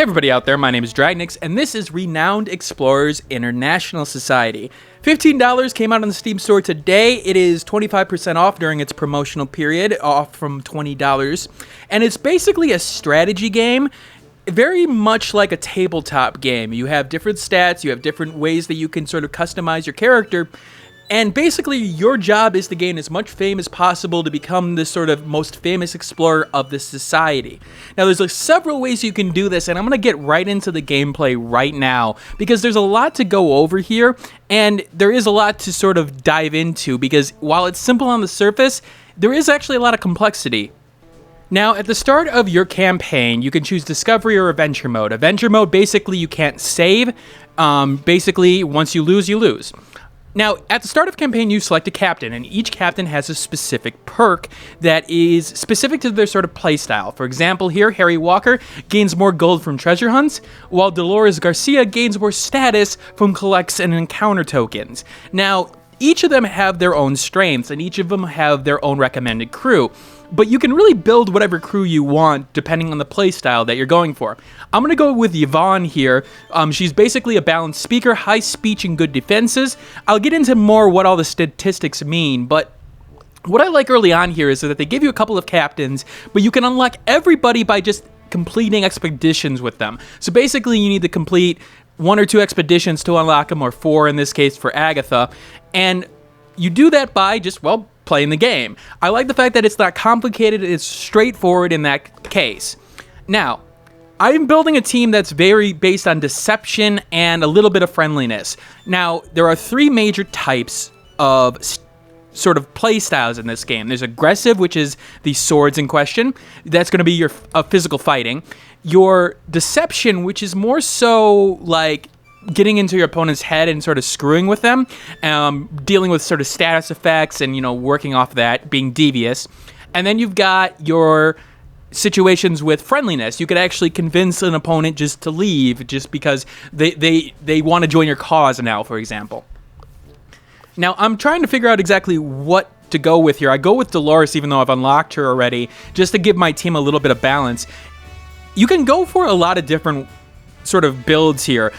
Hey everybody out there, my name is Dragnix, and this is Renowned Explorers International Society. $15 came out on the Steam store today. It is 25% off during its promotional period, off from $20. And it's basically a strategy game, very much like a tabletop game. You have different stats, you have different ways that you can sort of customize your character, and basically your job is to gain as much fame as possible to become the sort of most famous explorer of the society. Now there's several ways you can do this, and I'm going to get right into the gameplay right now because there's a lot to go over here, and there is a lot to sort of dive into because while it's simple on the surface, there is actually a lot of complexity. Now, at the start of your campaign, you can choose Discovery or Adventure Mode. Adventure Mode, basically, you can't save. Basically, once you lose, you lose. Now, at the start of campaign, you select a captain, and each captain has a specific perk that is specific to their sort of playstyle. For example, here, Harry Walker gains more gold from treasure hunts, while Dolores Garcia gains more status from collects and encounter tokens. Now, each of them have their own strengths, and each of them have their own recommended crew. But you can really build whatever crew you want depending on the playstyle that you're going for. I'm going to go with Yvonne here. She's basically a balanced speaker, high speech, and good defenses. I'll get into more what all the statistics mean, but what I like early on here is that they give you a couple of captains, but you can unlock everybody by just completing expeditions with them. So basically you need to complete 1 or 2 expeditions to unlock them, or 4 in this case for Agatha, and you do that by just, well, playing the game. I like the fact that it's not complicated, it's straightforward in that case. Now, I'm building a team that's very based on deception and a little bit of friendliness. Now, there are 3 major types of sort of play styles in this game. There's aggressive, which is the swords in question. That's going to be your physical fighting. Your deception, which is more so like getting into your opponent's head and sort of screwing with them, dealing with sort of status effects and, you know, working off that, being devious. And then you've got your situations with friendliness. You could actually convince an opponent just to leave just because they want to join your cause now, for example. Now, I'm trying to figure out exactly what to go with here. I go with Dolores, even though I've unlocked her already, just to give my team a little bit of balance. You can go for a lot of different sort of builds here.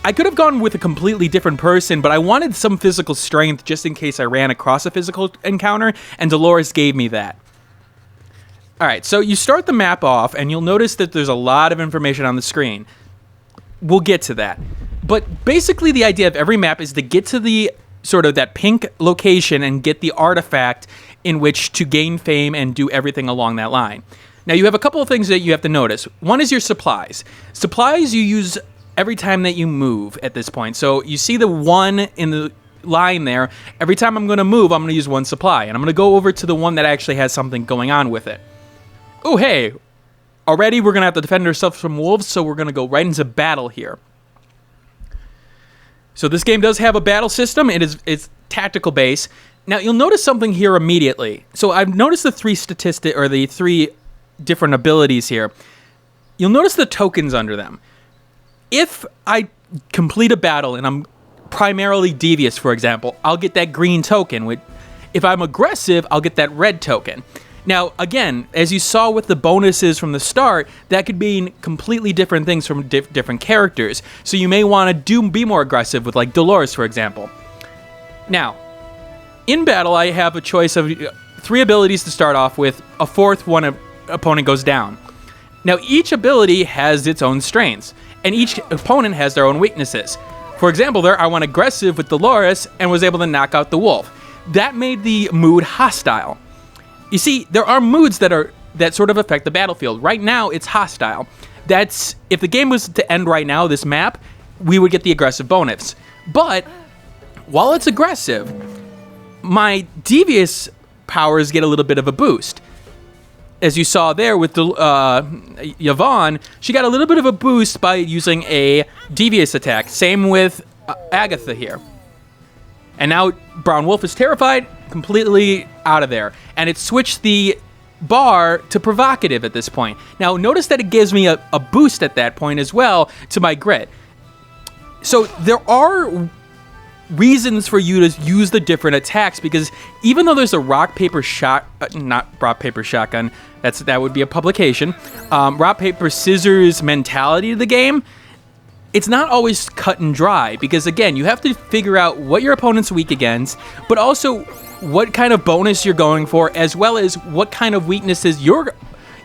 I could have gone with a completely different person, but I wanted some physical strength just in case I ran across a physical encounter, and Dolores gave me that. Alright, so you start the map off, and you'll notice that there's a lot of information on the screen. We'll get to that. But basically the idea of every map is to get to the sort of that pink location and get the artifact in which to gain fame and do everything along that line. Now you have a couple of things that you have to notice. One is your supplies. Supplies you use every time that you move at this point. So you see the 1 in the line there. Every time I'm going to move, I'm going to use 1 supply. And I'm going to go over to the one that actually has something going on with it. Oh, hey. Already we're going to have to defend ourselves from wolves, so we're going to go right into battle here. So this game does have a battle system. It's tactical base. Now you'll notice something here immediately. So I've noticed the 3 different abilities here. You'll notice the tokens under them. If I complete a battle and I'm primarily devious, for example, I'll get that green token. If I'm aggressive, I'll get that red token. Now, again, as you saw with the bonuses from the start, that could mean completely different things from different characters. So you may want to be more aggressive with, like, Dolores, for example. Now, in battle, I have a choice of 3 abilities to start off with. A 4th one opponent goes down. Now, each ability has its own strengths, and each opponent has their own weaknesses. For example, there I went aggressive with Dolores and was able to knock out the wolf. That made the mood hostile. You see, there are moods that sort of affect the battlefield. Right now, it's hostile. That's, if the game was to end right now, this map, we would get the aggressive bonus. But while it's aggressive, my devious powers get a little bit of a boost. As you saw there with Yvonne, she got a little bit of a boost by using a devious attack. Same with Agatha here. And now Brown Wolf is terrified, completely out of there. And it switched the bar to provocative at this point. Now notice that it gives me a boost at that point as well to my grit. So there are reasons for you to use the different attacks, because even though there's a rock paper shotgun, that would be a publication, rock paper scissors mentality to the game, it's not always cut and dry, because again, you have to figure out what your opponent's weak against, but also what kind of bonus you're going for, as well as what kind of weaknesses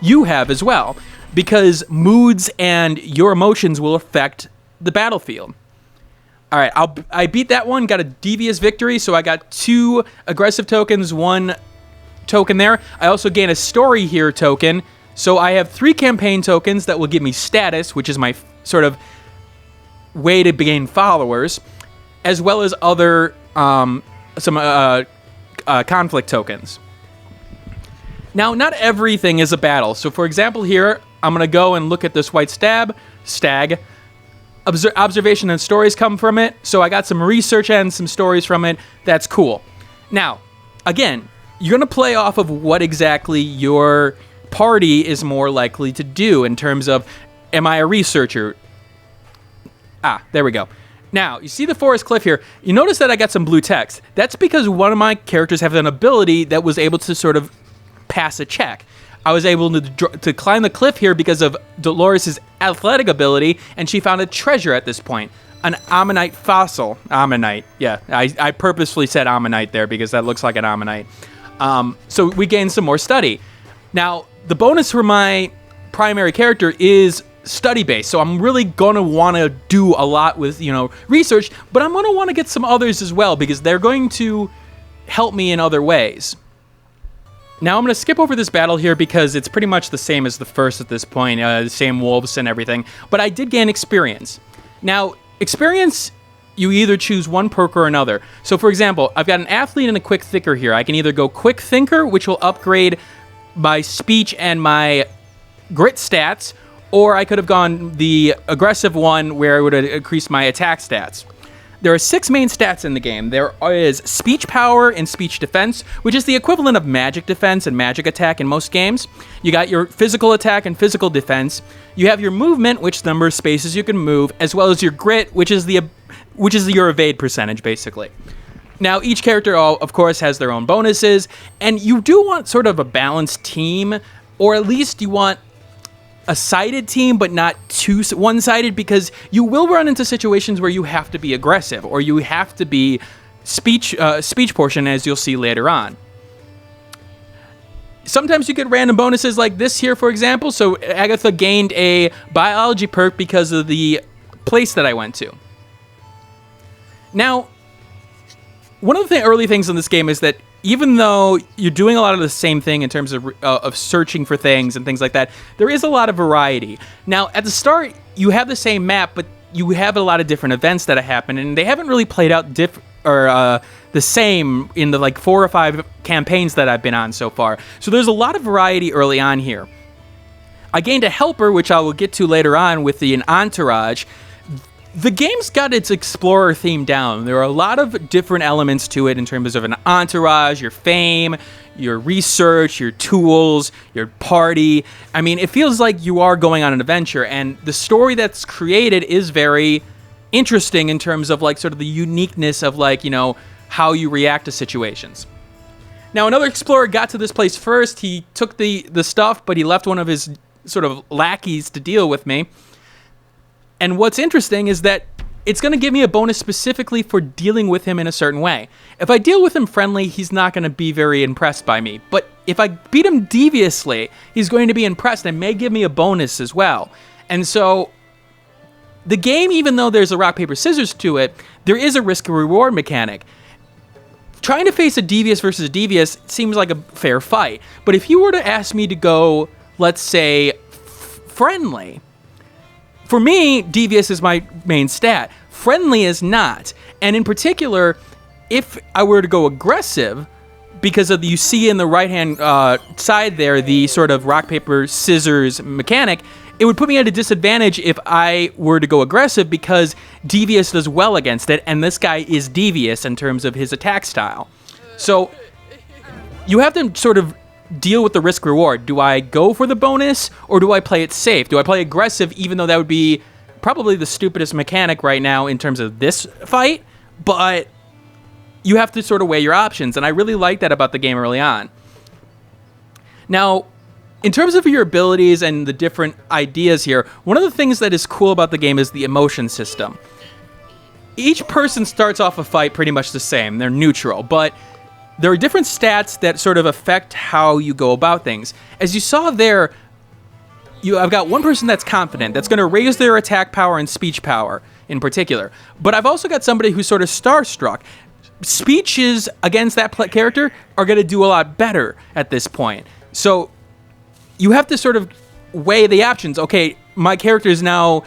you have as well, because moods and your emotions will affect the battlefield. All right, I beat that one, got a devious victory, so I got 2 aggressive tokens, 1 token there. I also gain a story here token, so I have 3 campaign tokens that will give me status, which is my sort of way to gain followers, as well as other conflict tokens. Now, not everything is a battle. So, for example, here I'm gonna go and look at this white stag. Observation and stories come from it, so I got some research and some stories from it. That's cool. Now, again, you're gonna play off of what exactly your party is more likely to do in terms of, am I a researcher? There we go. Now, you see the forest cliff here. You notice that I got some blue text. That's because one of my characters have an ability that was able to sort of pass a check. I was able to climb the cliff here because of Dolores' athletic ability, and she found a treasure at this point. An ammonite fossil. Ammonite, yeah. I purposefully said ammonite there because that looks like an ammonite. So we gained some more study. Now, the bonus for my primary character is study-based, so I'm really gonna want to do a lot with, research, but I'm gonna want to get some others as well because they're going to help me in other ways. Now I'm gonna skip over this battle here because it's pretty much the same as the first at this point, the same wolves and everything, but I did gain experience. Now, experience, you either choose one perk or another. So for example, I've got an athlete and a quick thinker here. I can either go quick thinker, which will upgrade my speech and my grit stats, or I could have gone the aggressive one where it would have increased my attack stats. There are 6 main stats in the game. There is speech power and speech defense, which is the equivalent of magic defense and magic attack in most games. You got your physical attack and physical defense. You have your movement, which number of spaces you can move, as well as your grit, which is your evade percentage, basically. Now, each character, of course, has their own bonuses, and you do want sort of a balanced team, or at least you want a sided team, but not too one-sided, because you will run into situations where you have to be aggressive, or you have to be speech portion, as you'll see later on. Sometimes you get random bonuses like this here, for example. So Agatha gained a biology perk because of the place that I went to. Now, one of the early things in this game is that even though you're doing a lot of the same thing in terms of searching for things and things like that, there is a lot of variety. Now, at the start, you have the same map, but you have a lot of different events that have happened, and they haven't really played out the same in the 4 or 5 campaigns that I've been on so far. So there's a lot of variety early on here. I gained a helper, which I will get to later on with an entourage. The game's got its explorer theme down. There are a lot of different elements to it in terms of an entourage, your fame, your research, your tools, your party. I mean, it feels like you are going on an adventure, and the story that's created is very interesting in terms of sort of the uniqueness of how you react to situations. Now, another explorer got to this place first. He took the stuff, but he left one of his sort of lackeys to deal with me. And what's interesting is that it's going to give me a bonus specifically for dealing with him in a certain way. If I deal with him friendly, he's not going to be very impressed by me. But if I beat him deviously, he's going to be impressed and may give me a bonus as well. And so the game, even though there's a rock, paper, scissors to it, there is a risk and reward mechanic. Trying to face a devious versus a devious seems like a fair fight. But if you were to ask me to go, let's say, friendly, for me, devious is my main stat. Friendly is not. And in particular, if I were to go aggressive, because of you see in the right-hand side there, the sort of rock, paper, scissors mechanic, it would put me at a disadvantage if I were to go aggressive because devious does well against it, and this guy is devious in terms of his attack style. So you have to sort of deal with the risk reward. Do I go for the bonus or do I play it safe? Do I play aggressive, even though that would be probably the stupidest mechanic right now in terms of this fight? But you have to sort of weigh your options, and I really like that about the game early on. Now, in terms of your abilities and the different ideas here, one of the things that is cool about the game is the emotion system. Each person starts off a fight pretty much the same. They're neutral, but there are different stats that sort of affect how you go about things. As you saw there, I've got one person that's confident, that's going to raise their attack power and speech power in particular. But I've also got somebody who's sort of starstruck. Speeches against that character are going to do a lot better at this point. So you have to sort of weigh the options. Okay, my character is now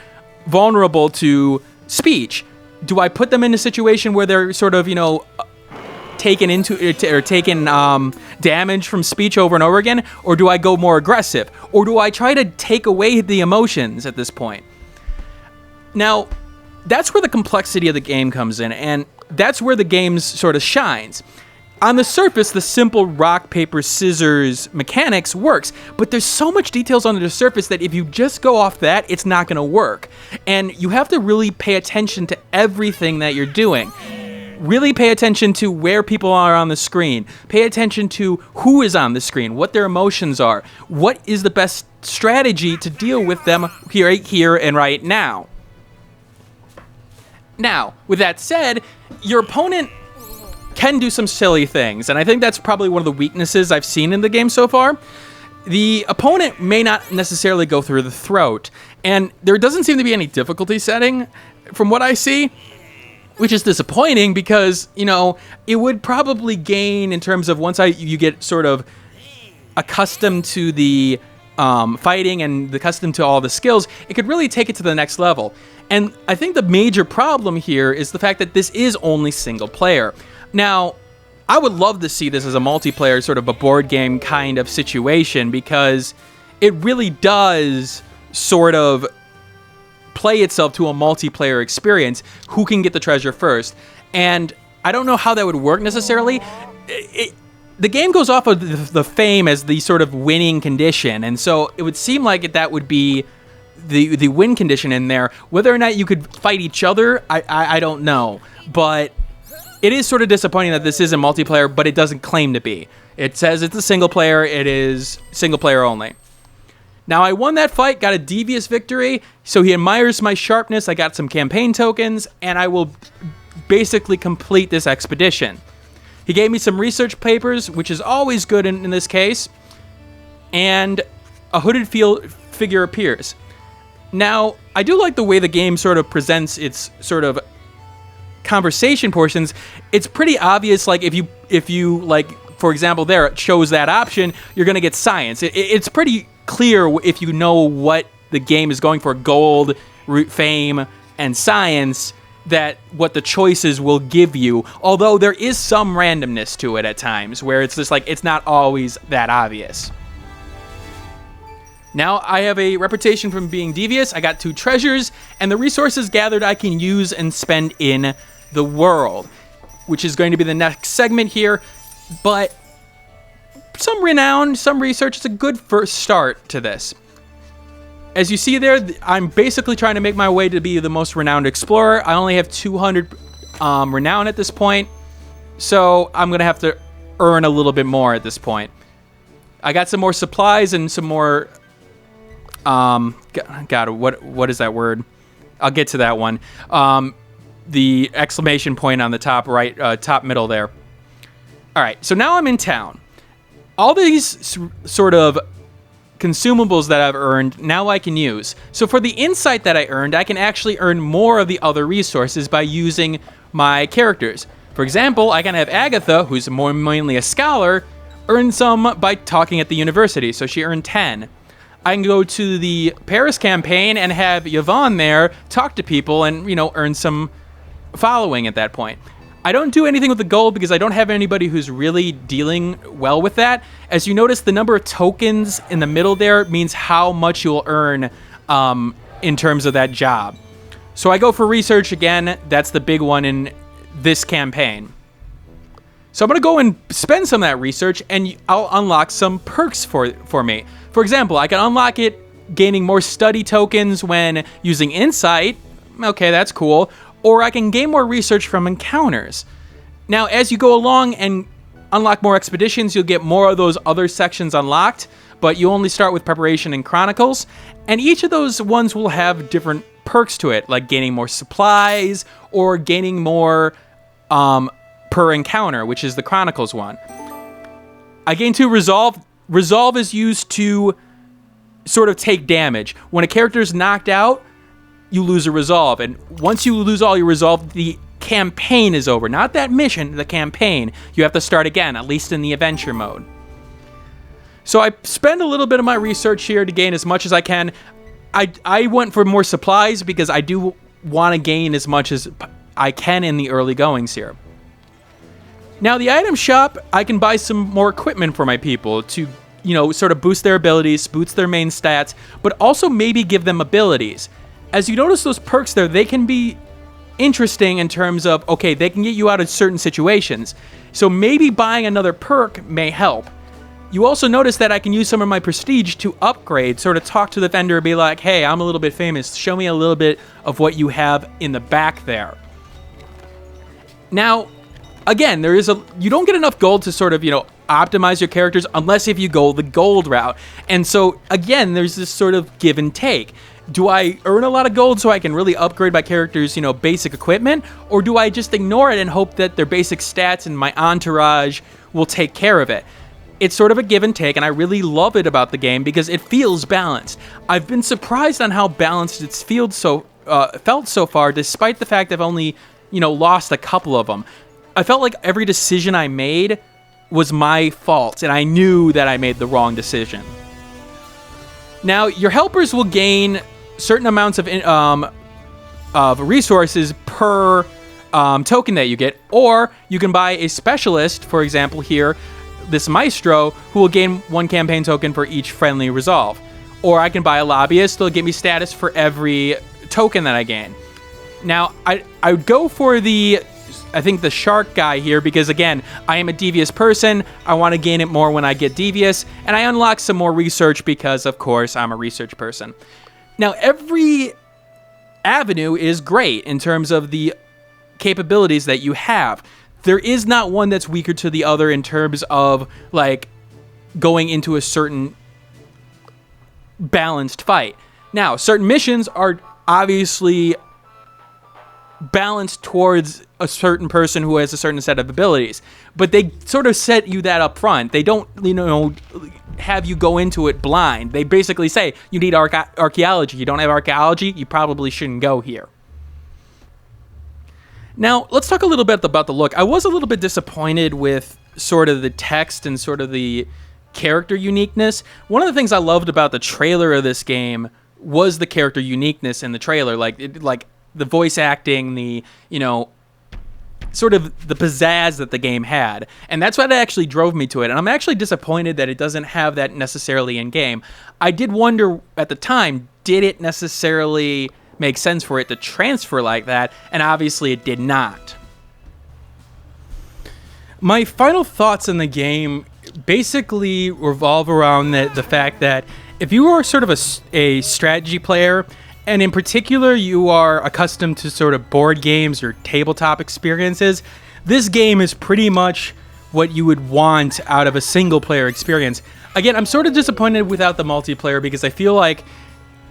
vulnerable to speech. Do I put them in a situation where they're sort of, taken damage from speech over and over again, or do I go more aggressive, or do I try to take away the emotions at this point? Now, that's where the complexity of the game comes in, and that's where the game sort of shines. On the surface, the simple rock, paper, scissors mechanics works, but there's so much details under the surface that if you just go off that, it's not going to work. And you have to really pay attention to everything that you're doing. Really pay attention to where people are on the screen. Pay attention to who is on the screen, what their emotions are, what is the best strategy to deal with them here and right now. Now, with that said, your opponent can do some silly things, and I think that's probably one of the weaknesses I've seen in the game so far. The opponent may not necessarily go through the throat, and there doesn't seem to be any difficulty setting from what I see, which is disappointing because, it would probably gain in terms of once you get sort of accustomed to the fighting and accustomed to all the skills, it could really take it to the next level. And I think the major problem here is the fact that this is only single player. Now, I would love to see this as a multiplayer, sort of a board game kind of situation, because it really does sort of play itself to a multiplayer experience. Who can get the treasure first? And I don't know how that would work necessarily. The game goes off of the fame as the sort of winning condition, and so it would seem like that would be the win condition in there. Whether or not you could fight each other, I don't know. But it is sort of disappointing that this isn't multiplayer, but it doesn't claim to be. It says it's a single player. It is single player only. Now, I won that fight, got a devious victory, so he admires my sharpness. I got some campaign tokens, and I will basically complete this expedition. He gave me some research papers, which is always good in this case, and a hooded figure appears. Now, I do like the way the game sort of presents its sort of conversation portions. It's pretty obvious, like if you like, for example, there it shows that option, you're going to get science. It's pretty clear if you know what the game is going for, gold, fame, and science, that what the choices will give you, although there is some randomness to it at times where it's just like it's not always that obvious. Now I have a reputation from being devious. I got 2 treasures, and the resources gathered I can use and spend in the world, which is going to be the next segment here. But some renown, some research, it's a good first start to this. As you see there, I'm basically trying to make my way to be the most renowned explorer. I only have 200 renown at this point, so I'm going to have to earn a little bit more at this point. I got some more supplies and some more... what is that word? I'll get to that one. The exclamation point on the top right, top middle there. All right, so now I'm in town. All these sort of consumables that I've earned, now I can use. So for the insight that I earned, I can actually earn more of the other resources by using my characters. For example, I can have Agatha, who's more mainly a scholar, earn some by talking at the university, so she earned 10. I can go to the Paris campaign and have Yvonne there, talk to people, and, earn some following at that point. I don't do anything with the gold because I don't have anybody who's really dealing well with that. As you notice, the number of tokens in the middle there means how much you'll earn in terms of that job. So I go for research again. That's the big one in this campaign. So I'm going to go and spend some of that research, and I'll unlock some perks for me. For example, I can unlock it gaining more study tokens when using insight. Okay, that's cool. Or I can gain more research from encounters. Now, as you go along and unlock more expeditions, you'll get more of those other sections unlocked, but you only start with Preparation and Chronicles, and each of those ones will have different perks to it, like gaining more supplies or gaining more per encounter, which is the Chronicles one. I gained 2 Resolve. Resolve is used to sort of take damage. When a character is knocked out, you lose a Resolve, and once you lose all your Resolve, the campaign is over. Not that mission, the campaign. You have to start again, at least in the adventure mode. So I spend a little bit of my research here to gain as much as I can. I went for more supplies because I do want to gain as much as I can in the early goings here. Now, the item shop, I can buy some more equipment for my people to, sort of boost their abilities, boost their main stats, but also maybe give them abilities. As you notice those perks there, they can be interesting in terms of, okay, they can get you out of certain situations. So maybe buying another perk may help. You also notice that I can use some of my prestige to upgrade, sort of talk to the vendor and be like, hey, I'm a little bit famous. Show me a little bit of what you have in the back there. Now, again, you don't get enough gold to sort of, optimize your characters unless if you go the gold route. And so, again, there's this sort of give and take. Do I earn a lot of gold so I can really upgrade my character's, basic equipment? Or do I just ignore it and hope that their basic stats and my entourage will take care of it? It's sort of a give and take, and I really love it about the game because it feels balanced. I've been surprised on how balanced it's felt so far, despite the fact I've only, lost a couple of them. I felt like every decision I made was my fault, and I knew that I made the wrong decision. Now, your helpers will gain certain amounts of resources per token that you get, or you can buy a specialist, for example here, this Maestro, who will gain 1 campaign token for each friendly resolve. Or I can buy a lobbyist, they'll give me status for every token that I gain. Now, I would go for the shark guy here because, again, I am a devious person. I want to gain it more when I get devious, and I unlock some more research because, of course, I'm a research person. Now, every avenue is great in terms of the capabilities that you have. There is not one that's weaker to the other in terms of, like, going into a certain balanced fight. Now, certain missions are obviously balanced towards a certain person who has a certain set of abilities, but they sort of set you that up front. They don't, have you go into it blind. They basically say, you need archaeology. You don't have archaeology, you probably shouldn't go here. Now, let's talk a little bit about the look. I was a little bit disappointed with sort of the text and sort of the character uniqueness. One of the things I loved about the trailer of this game was the character uniqueness in the trailer, like the voice acting, the, sort of the pizzazz that the game had. And that's what actually drove me to it. And I'm actually disappointed that it doesn't have that necessarily in game. I did wonder at the time, did it necessarily make sense for it to transfer like that? And obviously it did not. My final thoughts on the game basically revolve around the fact that if you are sort of a strategy player, and in particular you are accustomed to sort of board games or tabletop experiences, this game is pretty much what you would want out of a single player experience. Again, I'm sort of disappointed without the multiplayer because I feel like,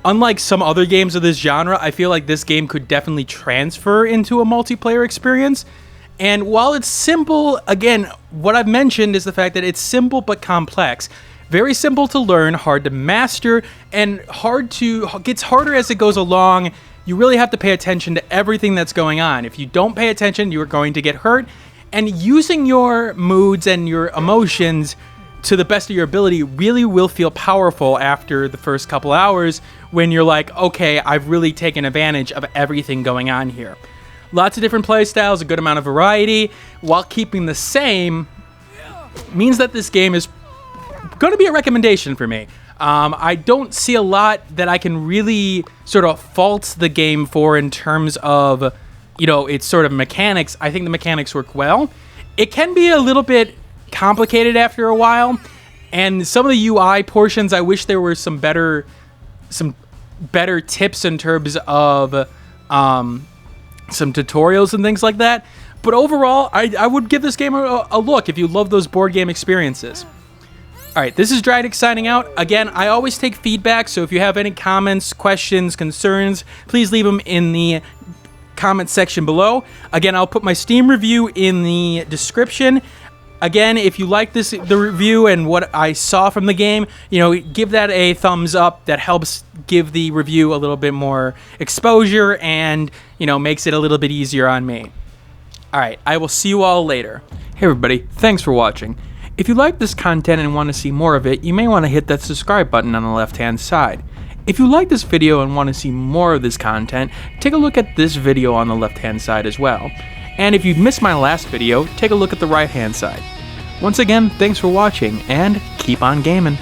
unlike some other games of this genre, I feel like this game could definitely transfer into a multiplayer experience. And while it's simple, again, what I've mentioned is the fact that it's simple but complex. Very simple to learn, hard to master, and gets harder as it goes along. You really have to pay attention to everything that's going on. If you don't pay attention, you are going to get hurt. And using your moods and your emotions to the best of your ability really will feel powerful after the first couple hours when you're like, okay, I've really taken advantage of everything going on here. Lots of different play styles, a good amount of variety, while keeping the same, means that this game is going to be a recommendation for me. I don't see a lot that I can really sort of fault the game for in terms of, its sort of mechanics. I think the mechanics work well. It can be a little bit complicated after a while, and some of the UI portions, I wish there were some better tips in terms of some tutorials and things like that. But overall, I would give this game a look if you love those board game experiences. All right, this is Dragnix signing out. Again, I always take feedback, so if you have any comments, questions, concerns, please leave them in the comment section below. Again, I'll put my Steam review in the description. Again, if you like the review and what I saw from the game, give that a thumbs up. That helps give the review a little bit more exposure and, makes it a little bit easier on me. All right, I will see you all later. Hey everybody, thanks for watching. If you like this content and want to see more of it, you may want to hit that subscribe button on the left-hand side. If you like this video and want to see more of this content, take a look at this video on the left-hand side as well. And if you've missed my last video, take a look at the right-hand side. Once again, thanks for watching, and keep on gaming.